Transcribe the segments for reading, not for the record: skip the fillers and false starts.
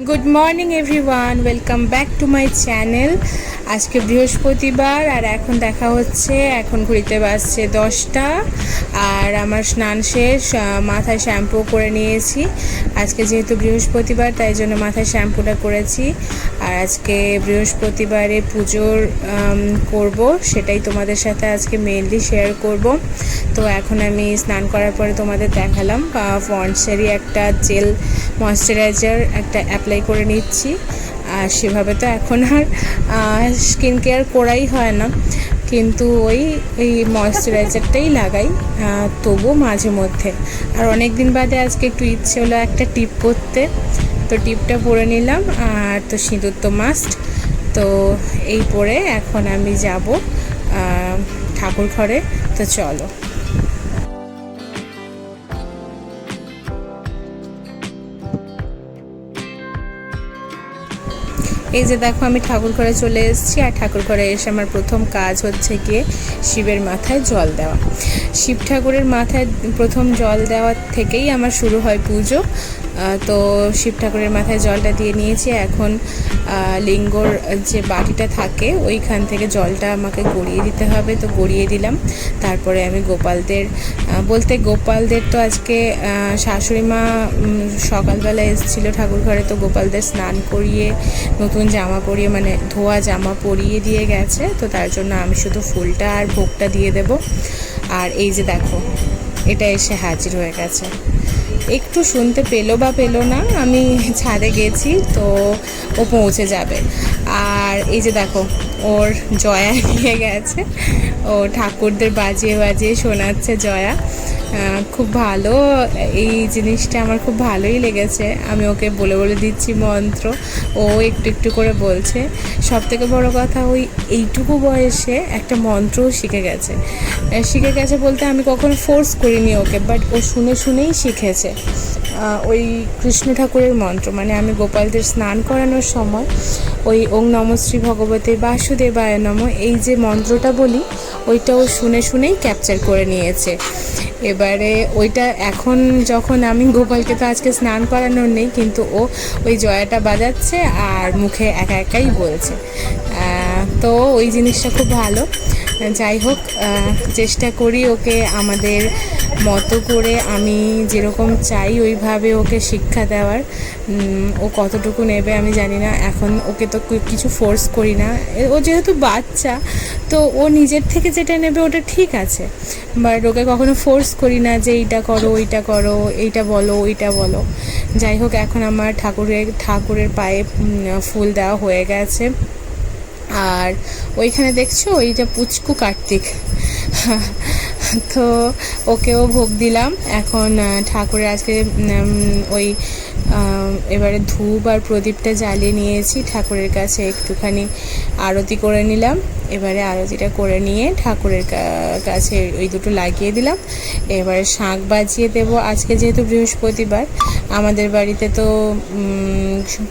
Good morning everyone, welcome back to my channel. আজকে বৃহস্পতিবার আর এখন দেখা হচ্ছে, এখন ঘুরিতে বাজছে 10টা। আর আমার স্নান শেষ, মাথায় শ্যাম্পু করে নিয়েছি। আজকে যেহেতু বৃহস্পতিবার তাই জন্য মাথায় শ্যাম্পুটা করেছি। আর আজকে বৃহস্পতিবারে পুজোর করব, সেটাই তোমাদের সাথে আজকে মেনলি শেয়ার করব। তো এখন আমি স্নান করার পরে তোমাদের দেখালাম পন্ডসেরই একটা জেল ময়শ্চারাইজার একটা অ্যাপ্লাই করে নিচ্ছি। আর সেভাবে তো এখন আর স্কিন কেয়ার করাই হয় না, কিন্তু এই ময়শ্চারাইজারটাই লাগাই তবু মাঝে মধ্যে। আর অনেক দিন বাদে আজকে একটু ইচ্ছে হলো একটা টিপ করতে, তো টিপটা পরে নিলাম। আর তো সিঁদুর তো মাস্ট, তো এই পরে এখন আমি যাব ঠাকুর ঘরে। তো চলো। এই যে দেখো, আমি ঠাকুর ঘরে চলে এসেছি। আর ঠাকুর ঘরে এসে আমার প্রথম কাজ হচ্ছে গিয়ে শিবের মাথায় জল দেওয়া। শিব ঠাকুরের মাথায় প্রথম জল দেওয়ার থেকেই আমার শুরু হয় পুজো। তো শিব ঠাকুরের মাথায় জলটা দিয়ে নিয়েছি। এখন লিঙ্গর যে বাটিটা থাকে ওইখান থেকে জলটা আমাকে গড়িয়ে দিতে হবে, তো গড়িয়ে দিলাম। তারপরে আমি গোপালদের তো আজকে শাশুড়ি মা সকালবেলা এসেছিলো ঠাকুর ঘরে, তো গোপালদের স্নান করিয়ে নতুন জামা পরিয়ে, মানে ধোয়া জামা পরিয়ে দিয়ে গেছে। তো তার জন্য আমি শুধু ফুলটা আর ভোগটা দিয়ে দেব। আর এই যে দেখো, এটা এসে হাজির হয়ে গেছে। একটু শুনতে পেলো বা পেলো না, আমি ছাদে গেছি, তো ও পৌঁছে যাবে। আর এই যে দেখো, ওর জয়া নিয়ে গেছে, ও ঠাকুরদের বাজিয়ে বাজিয়ে শোনাচ্ছে জয়া। খুব ভালো, এই জিনিসটা আমার খুব ভালোই লেগেছে। আমি ওকে বলে বলে দিচ্ছি মন্ত্র, ও একটু একটু করে বলছে। সব থেকে বড়ো কথা, এইটুকু বয়সে একটা মন্ত্রও শিখে গেছে বলতে আমি কখনো ফোর্স করিনি ওকে, বাট ও শুনে শুনেই শিখেছে। ওই কৃষ্ণ ঠাকুরের মন্ত্র, মানে আমি গোপালদের স্নান করানোর সময় ওই ওং নমঃ শ্রী ভগবতে বাসুদেবায় নমঃ, এই যে মন্ত্রটা বলি, ওইটা ও শুনে শুনেই ক্যাপচার করে নিয়েছে। এবারে ওইটা এখন যখন আমি গোপালকে তো আজকে স্নান করানোর নেই, কিন্তু ও ওই জয়াটা বাজাচ্ছে আর মুখে একা একাই বলছে। তো ওই জিনিসটা খুব ভালো। যাই হোক, চেষ্টা করি ওকে আমাদের মতো করে, আমি যেরকম চাই ওইভাবে ওকে শিক্ষা দেওয়ার। ও কতটুকু নেবে আমি জানি না। এখন ওকে তো কিছু ফোর্স করি না, ও যেহেতু বাচ্চা, তো ও নিজের থেকে যেটা নেবে ওটা ঠিক আছে। বাট ওকে কখনো ফোর্স করি না যে এইটা করো, ওইটা করো, এইটা বলো, ওইটা বলো। যাই হোক, এখন আমার ঠাকুরের পায়ে ফুল দেওয়া হয়ে গেছে। আর ওইখানে দেখছো, ওইটা পুচকু কার্তিক, তো ওকেও ভোগ দিলাম। এখন ঠাকুরের আজকে ওই এবারে ধূপ আর প্রদীপটা জ্বালিয়ে নিয়েছি, ঠাকুরের কাছে একটুখানি আরতি করে নিলাম। এবারে আরতিটা করে নিয়ে ঠাকুরের কাছে ওই দুটো লাগিয়ে দিলাম। এবারে শাঁখ বাজিয়ে দেবো। আজকে যেহেতু বৃহস্পতিবার, আমাদের বাড়িতে তো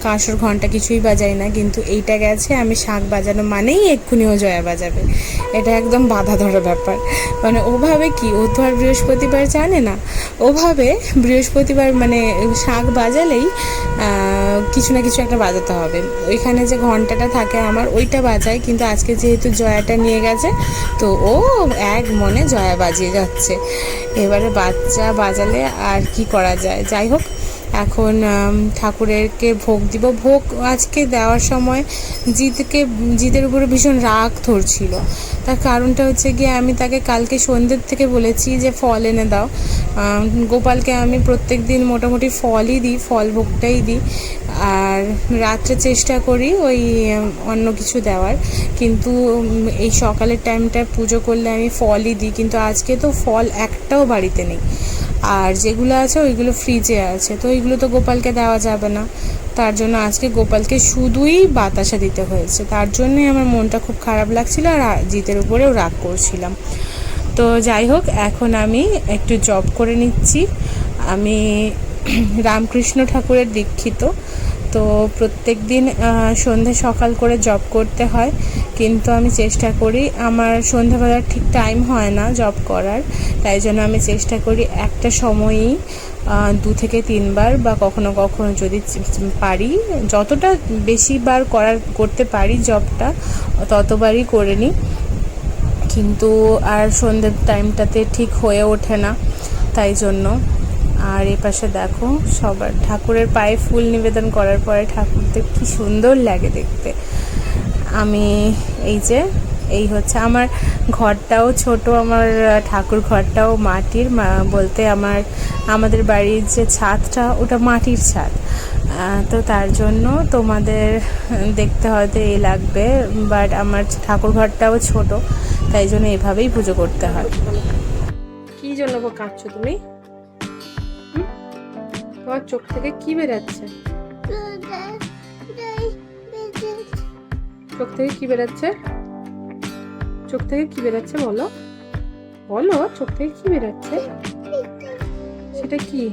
কাঁসর ঘন্টা কিছুই বাজাই না, কিন্তু এইটা গেছে, আমি শাঁখ বাজানো মানেই এক্ষুনি ও জয়া বাজাবে। এটা একদম বাধা ধরা ব্যাপার। মানে ওভাবে কি, ও তো আর বৃহস্পতিবার জানে না, ওভাবে বৃহস্পতিবার মানে শাঁখ বাজালেই কিছু না কিছু একটা বাজাতে হবে। ওইখানে যে ঘন্টাটা থাকে আমার, ওইটা বাজায়, কিন্তু আজকে যেহেতু জয়াটা নিয়ে গেছে, তো ও এক মনে জয়া বাজিয়ে যাচ্ছে। এবারে বাচ্চা বাজালে আর কি করা যায়। যাই হোক, এখন ঠাকুরেরকে ভোগ দিব। ভোগ আজকে দেওয়ার সময় জিদের উপরে ভীষণ রাগ ধরছিল। তার কারণটা হচ্ছে গিয়ে, আমি তাকে কালকে সন্ধ্যের থেকে বলেছি যে ফল এনে দাও। গোপালকে আমি প্রত্যেক দিন মোটামুটি ফলই দিই, ফল ভোগটাই দিই। আর রাত্রে চেষ্টা করি ওই অন্য কিছু দেওয়ার, কিন্তু এই সকালের টাইমটা পুজো করলে আমি ফলই দিই। কিন্তু আজকে তো ফল একটাও বাড়িতে নেই, আর যেগুলো আছে ওইগুলো ফ্রিজে আছে, তো ওইগুলো তো গোপালকে দেওয়া যাবে না। তার জন্য আজকে গোপালকে শুধুই বাতাসা দিতে হয়েছে। তার জন্যই আমার মনটা খুব খারাপ লাগছিল, আর জিতের উপরেও রাগ করছিলাম। তো যাই হোক, এখন আমি একটু জব করে নিচ্ছি। আমি রামকৃষ্ণ ঠাকুরের দীক্ষিত, তো প্রত্যেক দিন সন্ধে সকাল করে জব করতে হয়, কিন্তু আমি চেষ্টা করি, আমার সন্ধ্যাবেলার ঠিক টাইম হয় না জব করার, তাই জন্য আমি চেষ্টা করি একটা সময়ই 2 থেকে 3 বার, বা কখনো কখনো যদি পারি, যতটা বেশি বার করতে পারি জবটা ততবারই করে নিই। কিন্তু আর সন্ধ্যের টাইমটাতে ঠিক হয়ে ওঠে না, তাই জন্য। আর এই পাশে দেখো সবার ঠাকুরের পায়ে ফুল নিবেদন করার পরে ঠাকুরদের কি সুন্দর লাগে দেখতে। আমি এই হচ্ছে আমার ঘরটাও ছোট, আমার ঠাকুর ঘরটাও মাটির, বলতে আমাদের বাড়ির যে ছাদটা ওটা মাটির ছাদ, তো তার জন্য তোমাদের দেখতে হয়তো এই লাগবে, বাট আমার ঠাকুর ঘরটাও ছোট, তাই জন্য এভাবেই পুজো করতে হয়। কি জন্য কাঁদছো তুমি? তোমার চোখ থেকে কি বেরাচ্ছে? চোখ থেকে কি বেরাচ্ছে? চোখ থেকে কি বেরাচ্ছে বলো, বলো, চোখ থেকে কি বেরাচ্ছে? সেটা কি?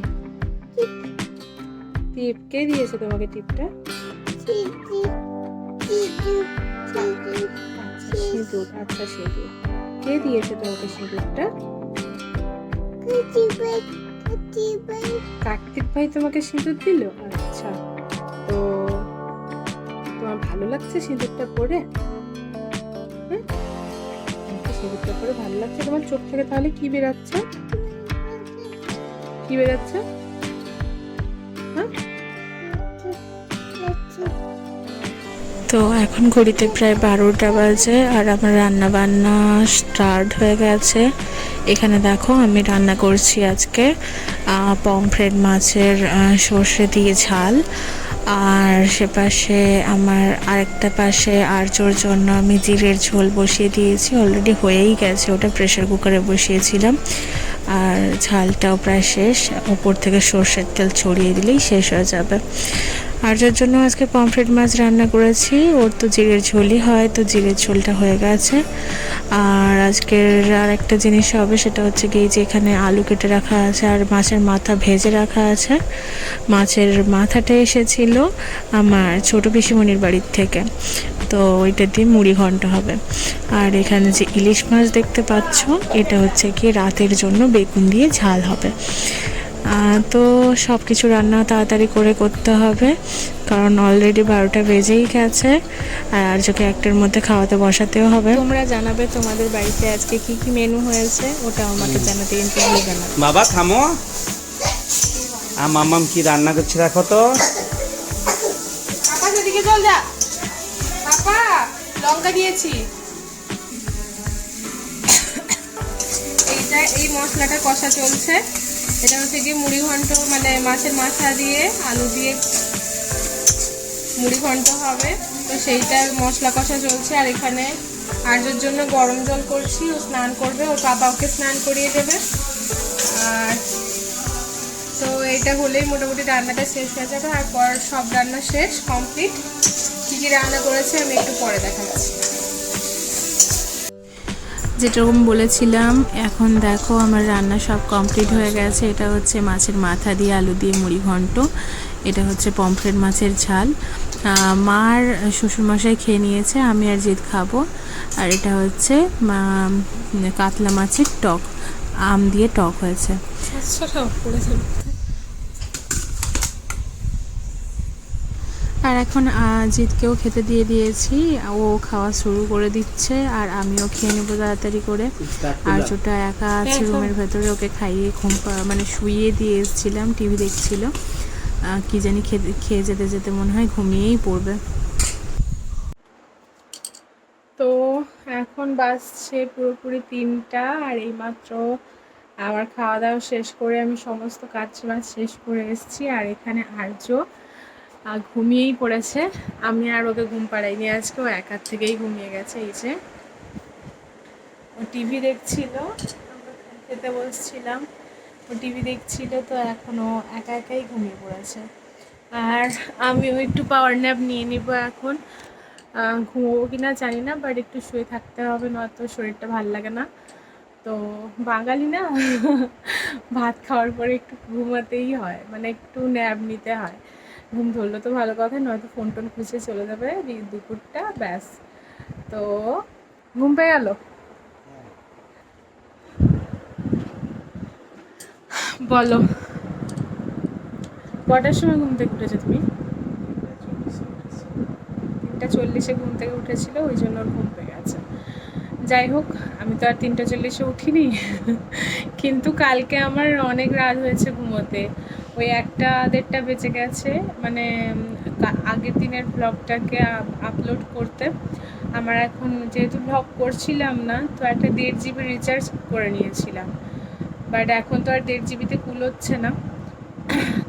টিপ। কে দিয়েছে তোমাকে টিপটা? সিঁদুর। আচ্ছা, সিঁদুর। কে দিয়েছে তোমাকে সিঁদুরটা? কার্তিক ভাই তোমাকে সিঁদুর দিল? আচ্ছা, তো তোমার ভালো লাগছে সিঁদুরটা পরে? সিঁদুরটা পরে ভালো লাগছে। তোমার চোখ থেকে তাহলে কি বেরাচ্ছে? কি বেরাচ্ছে? তো এখন ঘড়িতে প্রায় 12টা বাজে, আর আমার রান্না বান্না স্টার্ট হয়ে গেছে। এখানে দেখো আমি রান্না করছি আজকে পমফ্রেট মাছের সর্ষে দিয়ে ঝাল, আর সেপাশে আমার আরেকটা পাশে আরচোর জন্য আমি জিরের ঝোল বসিয়ে দিয়েছি, অলরেডি হয়েই গেছে, ওটা প্রেশার কুকারে বসিয়েছিলাম। আর ঝালটাও প্রায় শেষ, উপর থেকে সর্ষের তেল ছড়িয়ে দিলেই শেষ হয়ে যাবে। আরজোর জন্য আজকে পমফ্রেট মাছ রান্না করেছি, ওর তো জিরের ঝোলই হয়, তো জিরের ঝোলটা হয়ে গেছে। আর আজকের আর একটা জিনিস হবে, সেটা হচ্ছে গিয়ে যে এখানে আলু কেটে রাখা আছে আর মাছের মাথা ভেজে রাখা আছে। মাছের মাথাটা এসেছিল আমার ছোট পিসিমণির বাড়ির থেকে, তো ওইটা দিয়ে মুড়ি ঘন্ট হবে। আর এখানে যে ইলিশ মাছ দেখতে পাচ্ছ, এটা হচ্ছে কি রাতের জন্য বেগুন দিয়ে ঝাল হবে। তো সব কিছু রান্না তাড়াতাড়ি করে করতে হবে, কারণ অলরেডি 12টা বেজেই গেছে, আর আরজোকে 1টার মধ্যে খাওয়াতে বসাতেও হবে। তোমরা জানাবে তোমাদের বাড়িতে আজকে কি কি মেনু হয়েছে, ওটা আমাকে জানাতে কিন্তু ভুলবে না। বাবা থামো, মামাম কি রান্না করছে দেখো তো। পাপা সেদিকে চল যা। পাপা লঙ্কা দিয়েছি। এই মশলাটা কষা চলছে। এটা হচ্ছে কি মুড়ি ঘন্ট, মানে মাছের মাথা দিয়ে আলু দিয়ে মুড়ি ঘন্ট হবে, তো সেইটার মশলা কষা চলছে। আর এখানে আরজোর জন্য গরম জল করছি, ও স্নান করবে, ওর বাবা ওকে স্নান করিয়ে দেবে। আর তো এইটা হলেই মোটামুটি রান্নাটা শেষ হয়ে যাবে, আর পর সব রান্না শেষ কমপ্লিট। কী কী রান্না করেছে আমি একটু পরে দেখাচ্ছি। যেরকম বলেছিলাম, এখন দেখো আমার রান্না সব কমপ্লিট হয়ে গেছে। এটা হচ্ছে মাছের মাথা দিয়ে আলু দিয়ে মুড়ি ঘন্ট, এটা হচ্ছে পমফ্রেট মাছের ঝাল, মার শ্বশুরমশাই খেয়ে নিয়েছে, আমি আর জিৎ খাবো। আর এটা হচ্ছে কাতলা মাছের টক, আম দিয়ে টক হয়েছে। আর এখন জিৎকেও খেতে দিয়ে দিয়েছি, ও খাওয়া শুরু করে দিচ্ছে, আর আমিও খেয়ে নেবো তাড়াতাড়ি করে। আর যেটা একা আছে রুমের ভেতরে, ওকে খাইয়ে মানে শুইয়ে দিয়ে এসেছিলাম, টিভি দেখছিল, কি জানি খেয়ে যেতে যেতে মনে হয় ঘুমিয়েই পড়বে। তো এখন বাজছে পুরোপুরি 3টা, আর এইমাত্র আমার খাওয়া দাওয়া শেষ করে আমি সমস্ত কাজ বাজ শেষ করে এসেছি। আর এখানে আরজো ঘুমিয়েই পড়েছে, আমি আর ওকে ঘুম পাড়াইনি আজকে, ও একার থেকেই ঘুমিয়ে গেছে। এই যে ও টিভি দেখছিল, আমরা খেতে বসছিলাম, ও টিভি দেখছিল, তো এখনও একা একাই ঘুমিয়ে পড়েছে। আর আমিও একটু পাওয়ার ন্যাপ নিয়ে নিব এখন, ঘুমোবো কিনা জানি না, বাট একটু শুয়ে থাকতে হবে, নয়তো শরীরটা ভালো লাগে না। তো বাঙালি না, ভাত খাওয়ার পরে একটু ঘুমাতেই হয়, মানে একটু ন্যাপ নিতে হয়। ঘুম ধরলো তো ভালো কথা, নয়তো ফোন টোন খুঁজে চলে যাবে দুপুরটা, ব্যাস। তো ঘুম পেয়ে গেল, বলো। কটার সময় ঘুম থেকে উঠেছো তুমি? 3:40 ঘুম থেকে উঠেছিল, ওই জন্য ওর ঘুম পেয়ে গেছে। যাই হোক, আমি তো আর 3:40 উঠিনি কিন্তু কালকে আমার অনেক রাত হয়েছে ঘুমোতে। ওই 1-1:30 বেজে গেছে, মানে আগের দিনের ব্লগটাকে আপলোড করতে। আমার এখন যেহেতু ব্লগ করছিলাম না, তো একটা 1.5 GB রিচার্জ করে নিয়েছিলাম, বাট এখন তো আর 1.5 GBতে কুলোচ্ছে না,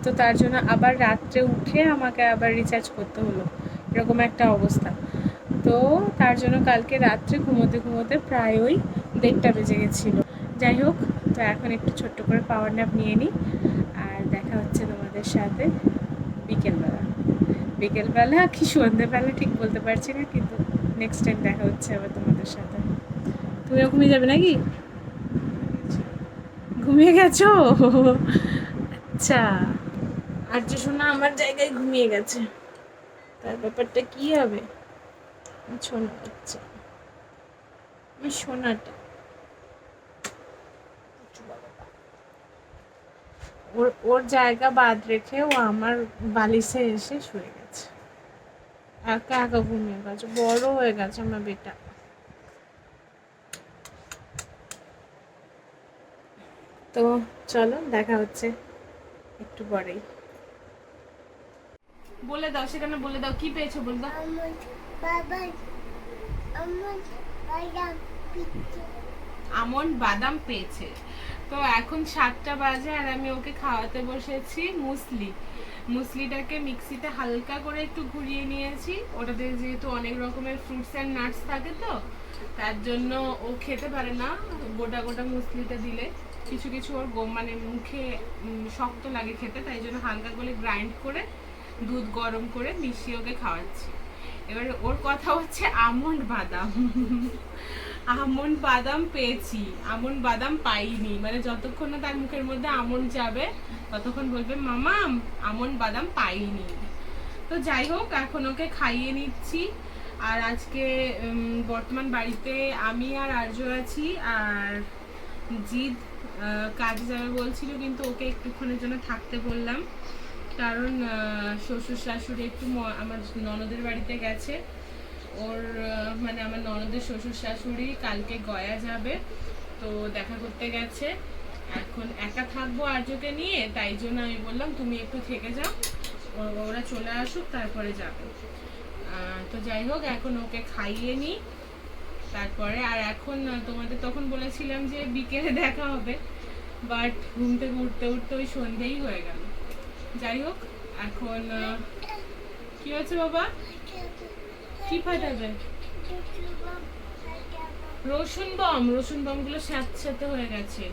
তো তার জন্য আবার রাত্রে উঠে আমাকে আবার রিচার্জ করতে হলো, এরকম একটা অবস্থা। তো তার জন্য কালকে রাত্রে ঘুমোতে ঘুমোতে প্রায় ওই 1:30 বেজে গেছিলো। যাই হোক, তো এখন একটু ছোট্ট করে পাওয়ার ন্যাপ নিয়ে নিই, আর দেখা হচ্ছে তোমাদের সাথে বিকেলবেলা কি সন্ধ্যেবেলা ঠিক বলতে পারছি না, কিন্তু নেক্সট টাইম দেখা হচ্ছে আবার তোমাদের সাথে। তুমিও ঘুমিয়ে যাবে নাকি? ঘুমিয়ে গেছো? আচ্ছা, আর যে শোনা আমার জায়গায় ঘুমিয়ে গেছে, তার ব্যাপারটা কি হবে? শোনা, আচ্ছা আমার সোনাটা ওর ওর জায়গা বাদ রেখে ও আমার বালিশে এসে শুয়ে গেছে, একা একা ঘুমিয়ে গেছে, বড় হয়ে গেছে আমার বেটা। তো চলো দেখা হচ্ছে একটু পরেই। বলে দাও, সেখানে বলে দাও কি পেয়েছো, বলে দাও। আমন্ড বাদাম পেয়েছে। তো এখন 7টা বাজে আর আমি ওকে খাওয়াতে বসেছি মুসলিটাকে মিক্সিতে হালকা করে একটু ঘুরিয়ে নিয়েছি, ওটাতে যেহেতু অনেক রকমের ফ্রুটস অ্যান্ড নাটস থাকে, তো তার জন্য ও খেতে পারে না গোটা গোটা মুসলিটা দিলে, কিছু কিছু ওর মানে মুখে শক্ত লাগে খেতে, তাই জন্য হালকা করে গ্রাইন্ড করে দুধ গরম করে মিশিয়ে ওকে খাওয়াচ্ছি। এবারে ওর কথা হচ্ছে আমন্ড বাদাম পেয়েছি, আমন্ড বাদাম পাইনি, মানে যতক্ষণ না তার মুখের মধ্যে আমন্ড যাবে ততক্ষণ বলবে মামা আমন্ড বাদাম পাইনি। তো যাই হোক, এখন ওকে খাইয়ে নিচ্ছি। আর আজকে বর্তমান বাড়িতে আমি আর আর্য আছি, আর জিৎ কাজে যাবে বলছিল, কিন্তু ওকে একটুক্ষণের জন্য থাকতে বললাম, কারণ শ্বশুর শাশুড়ি একটু আমার ননদের বাড়িতে গেছে। ওর মানে আমার ননদের শ্বশুর শাশুড়ি কালকে গয়া যাবে, তো দেখা করতে গেছে। এখন একা থাকবো আর্যকে নিয়ে, তাই জন্য আমি বললাম তুমি একটু থেকে যাও, ওরা চলে আসুক তারপরে যাবে। তো যাই হোক, এখন ওকে খাইয়ে নিই তারপরে। আর এখন তোমাদের তখন বলেছিলাম যে বিকেলে দেখা হবে, বাট ঘুম থেকে উঠতে উঠতে ওই সন্ধ্যেই হয়ে গেল। যাই হোক, এখন কি হচ্ছে বাবা? কি ফাটাবে? রসুন বম গুলো স্যাঁতস্যাঁতে হয়ে গেছে,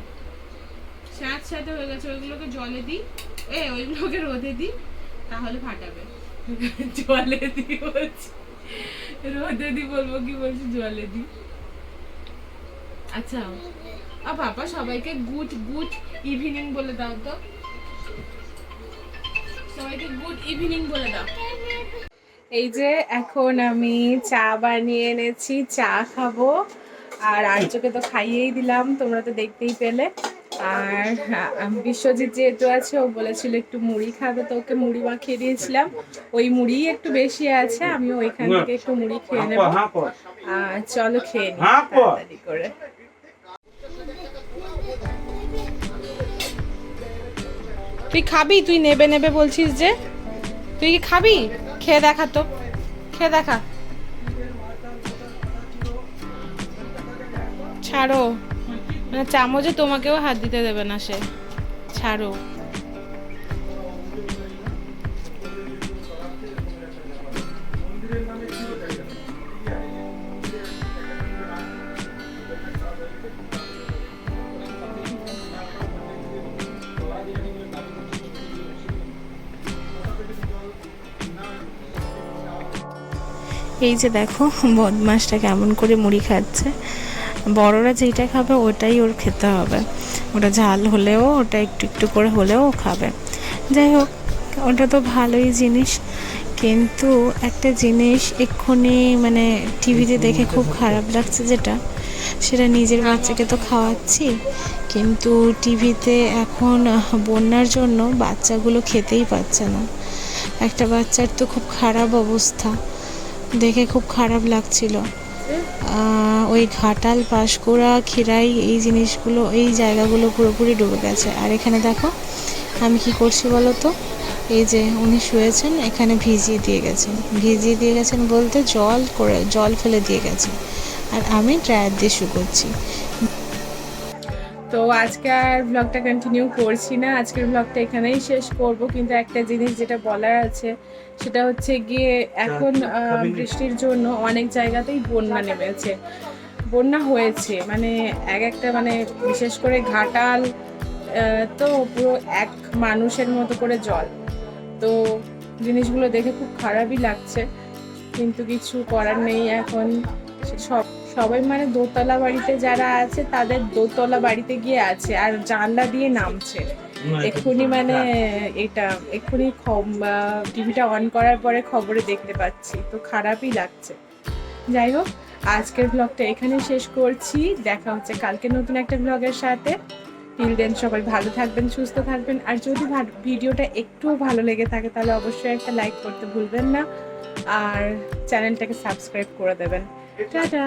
ওইগুলোকে জলে দিই, ওইগুলোকে রোদে দিই, তাহলে ফাটাবে। জলে দিই বলছি, রোদে দিই বলবো কি বলছি, জলে দিই। আচ্ছা বাবা, সবাইকে গুড ইভিনিং বলে দাও তো, সবাইকে গুড ইভিনিং বলে দাও। এই যে এখন আমি চা বানিয়ে এনেছি, চা খাবো, আর আর্যকে তো খাইয়েই দিলাম, তোমরা তো দেখতেই পেলে। আর বিশ্বজিৎ যেহেতু আছে, ও বলেছিল একটু মুড়ি খাবে, তো ওকে মুড়ি মাখিয়ে দিয়েছিলাম, ওই মুড়ি একটু বেশি আছে, আমি ওইখান থেকে একটু মুড়ি খেয়ে নেবো। চলো খেয়ে নিই তাড়াতাড়ি করে। তুই খাবি? তুই নেবে বলছিস যে, তুই কি খাবি? খেয়ে দেখা তো, খেয়ে দেখা। ছাড়ো, মানে চামচে তোমাকেও হাত দিতে দেবে না সে, ছাড়ো। এই যে দেখো বদমাসটা কেমন করে মুড়ি খাচ্ছে, বড়রা যেটা খাবে ওটাই ওর খেতে হবে, ওটা ঝাল হলেও ওটা একটু একটু করে হলেও ও খাবে। যাই হোক, ওটা তো ভালোই জিনিস, কিন্তু একটা জিনিস এক্ষুনি মানে টিভিতে দেখে খুব খারাপ লাগছে, যেটা সেটা নিজের বাচ্চাকে তো খাওয়াচ্ছি, কিন্তু টিভিতে এখন বন্যার জন্য বাচ্চাগুলো খেতেই পাচ্ছে না। একটা বাচ্চার তো খুব খারাপ অবস্থা, দেখে খুব খারাপ লাগছিল। ওই ঘাটাল, পাঁশকুড়া, খিরাই, এই জিনিসগুলো, এই জায়গাগুলো পুরোপুরি ডুবে গেছে। আর এখানে দেখো আমি কি করছি বলো তো, এই যে উনি শুয়েছেন এখানে ভিজিয়ে দিয়ে গেছেন বলতে জল ফেলে দিয়ে গেছে, আর আমি ড্রায়ার দিয়ে শুকোচ্ছি। তো আজকে আর ব্লগটা কন্টিনিউ করছি না, আজকের ব্লগটা এখানেই শেষ করব। কিন্তু একটা জিনিস যেটা বলার আছে সেটা হচ্ছে গিয়ে এখন বৃষ্টির জন্য অনেক জায়গাতেই বন্যা নেমেছে, বন্যা হয়েছে, মানে একটা মানে বিশেষ করে ঘাটাল তো পুরো এক মানুষের মতো করে জল। তো জিনিসগুলো দেখে খুব খারাপই লাগছে, কিন্তু কিছু করার নেই এখন। সবাই মানে দোতলা বাড়িতে যারা আছে তাদের দোতলা বাড়িতে গিয়ে আছে আর জানলা দিয়ে নামছে এক্ষুনি, মানে এটা এক্ষুনি টিভিটা অন করার পরে খবরে দেখতে পাচ্ছি, তো খারাপই লাগছে। যাই হোক, আজকের ব্লগটা এখানে শেষ করছি, দেখা হচ্ছে কালকে নতুন একটা ব্লগের সাথে। টিল দেন সবাই ভালো থাকবেন, সুস্থ থাকবেন, আর যদি ভিডিওটা একটু ভালো লেগে থাকে তাহলে অবশ্যই একটা লাইক করতে ভুলবেন না, আর চ্যানেলটাকে সাবস্ক্রাইব করে দেবেন। টাটা।